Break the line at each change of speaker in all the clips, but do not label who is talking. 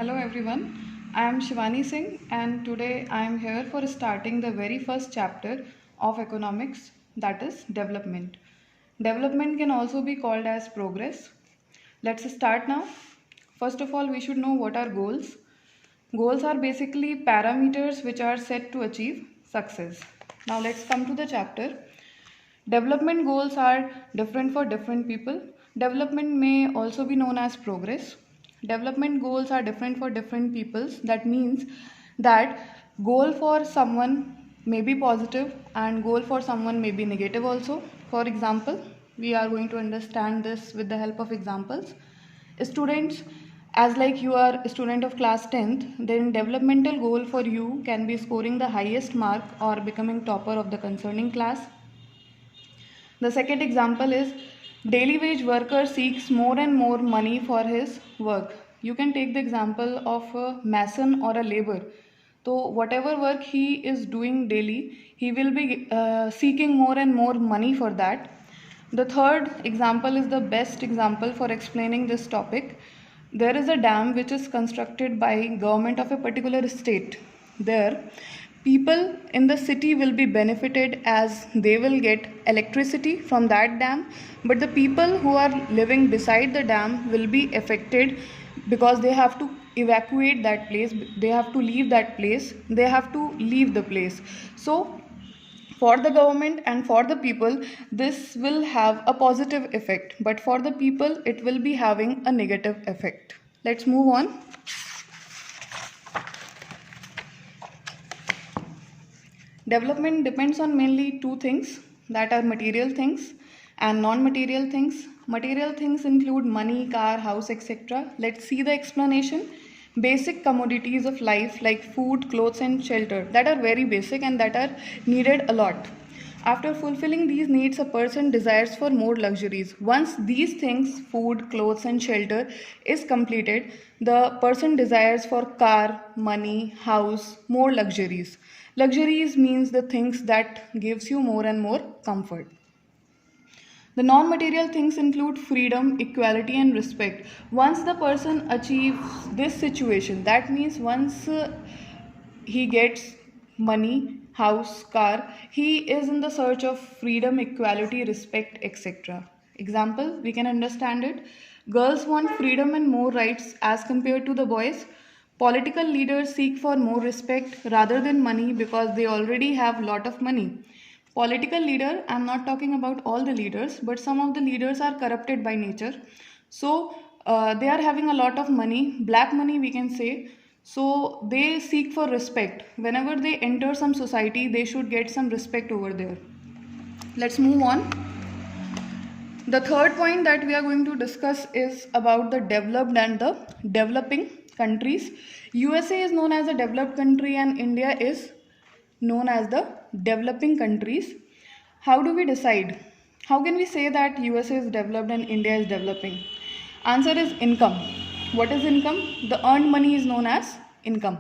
Hello everyone, I am Shivani Singh and today I am here for starting the very first chapter of economics, that is development. Development can also be called as progress. Let's start now. First of all, we should know what are goals. Goals are basically parameters which are set to achieve success. Now let's come to the chapter. Development goals are different for different people. Development may also be known as progress. Development goals are different for different peoples. That means that goal for someone may be positive and goal for someone may be negative also. For example, we are going to understand this with the help of examples. Students, as like you are a student of class 10th, then developmental goal for you can be scoring the highest mark or becoming topper of the concerning class. The second example is daily wage worker seeks more and more money for his work. You can take the example of a mason or a labor. So whatever work he is doing daily, he will be seeking more and more money for that. The third example is the best example for explaining this topic. There is a dam which is constructed by government of a particular state. There, people in the city will be benefited as they will get electricity from that dam, but the people who are living beside the dam will be affected because they have to evacuate that place, they have to leave that place, they have to leave the place. So for the government and for the people this will have a positive effect, but for the people it will be having a negative effect. Let's move on. Development depends on mainly two things, that are material things and non-material things. Material things include money, car, house, etc. Let's see the explanation. Basic commodities of life like food, clothes and shelter, that are very basic and that are needed a lot. After fulfilling these needs, a person desires for more luxuries. Once these things, food, clothes and shelter, is completed, the person desires for car, money, house, more luxuries. Luxuries means the things that gives you more and more comfort. The non-material things include freedom, equality and respect. Once the person achieves this situation, that means once he gets money, house, car, he is in the search of freedom, equality, respect, etc. Example, we can understand it. Girls want freedom and more rights as compared to the boys. Political leaders seek for more respect rather than money because they already have lot of money. Political leader, I'm not talking about all the leaders, but some of the leaders are corrupted by nature. So they are having a lot of money, black money we can say. So they seek for respect. Whenever they enter some society, they should get some respect over there. Let's move on. The third point that we are going to discuss is about the developed and the developing countries. USA is known as a developed country and India is known as the developing countries. How do we decide? How can we say that USA is developed and India is developing? Answer is income. What is income? The earned money is known as income.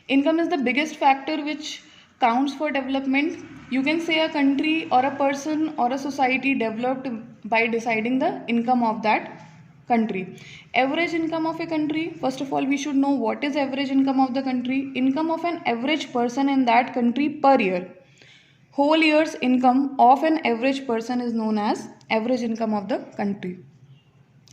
Income is the biggest factor which counts for development. You can say a country or a person or a society developed by deciding the income of that country. Average income of a country, first of all we should know what is average income of the country. Income of an average person in that country per year. Whole year's income of an average person is known as average income of the country.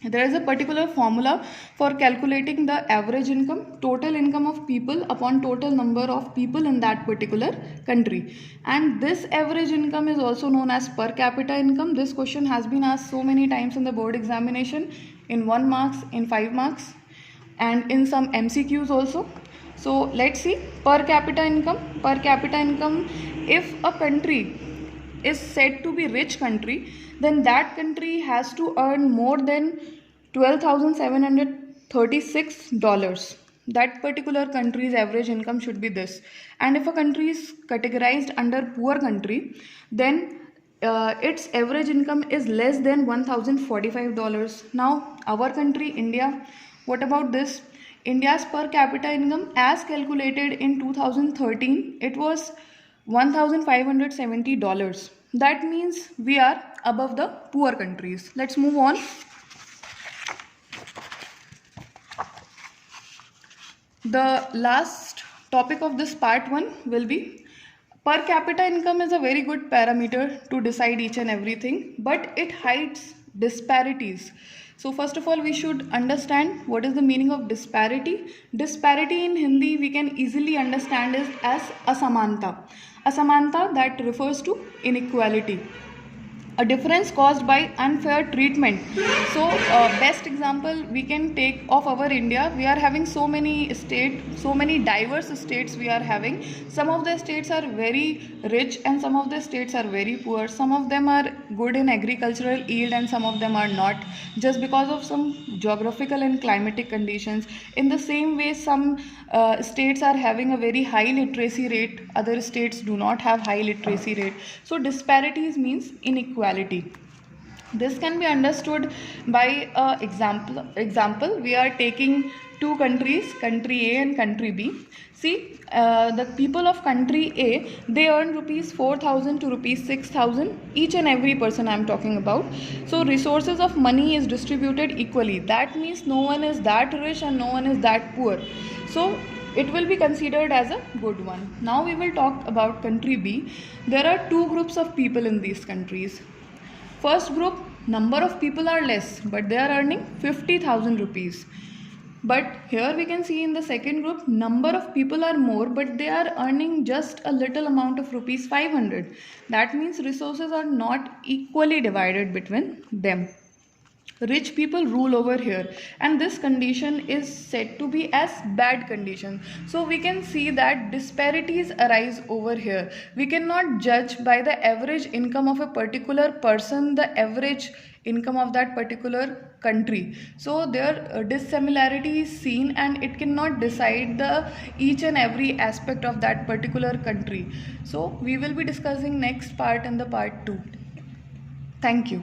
There is a particular formula for calculating the average income, total income of people upon total number of people in that particular country. And this average income is also known as per capita income. This question has been asked so many times in the board examination, in 1 marks, in 5 marks and in some MCQs also. So let's see per capita income. Per capita income, if a country is said to be rich country, then that country has to earn more than $12,736. That particular country's average income should be this. And if a country is categorized under poor country, then its average income is less than $1,045. Now our country India, what about this? India's per capita income as calculated in 2013, it was $1,570. That means we are above the poor countries. Let's move on. The last topic of this part 1 will be per capita income is a very good parameter to decide each and everything, but it hides disparities. So first of all, we should understand what is the meaning of disparity. Disparity in Hindi we can easily understand is as asamanta. Asamanta, that refers to inequality, a difference caused by unfair treatment. So best example we can take of our India. We are having so many diverse states we are having. Some of the states are very rich and some of the states are very poor. Some of them are good in agricultural yield and some of them are not, just because of some geographical and climatic conditions. In the same way, some states are having a very high literacy rate, other states do not have high literacy rate. So disparities means inequality. This can be understood by example. We are taking two countries, country A and country B. See, the people of country A, they earn rupees 4,000 to rupees 6,000, each and every person I am talking about. So resources of money is distributed equally. That means no one is that rich and no one is that poor. So it will be considered as a good one. Now we will talk about country B. There are two groups of people in these countries. First group, number of people are less, but they are earning 50,000 rupees. But here we can see in the second group, number of people are more, but they are earning just a little amount of rupees 500. That means resources are not equally divided between them. Rich people rule over here, and this condition is said to be as bad condition. So we can see that disparities arise over here. We cannot judge by the average income of a particular person the average income of that particular country. So their dissimilarity is seen and it cannot decide the each and every aspect of that particular country. So we will be discussing next part in the part 2. Thank you.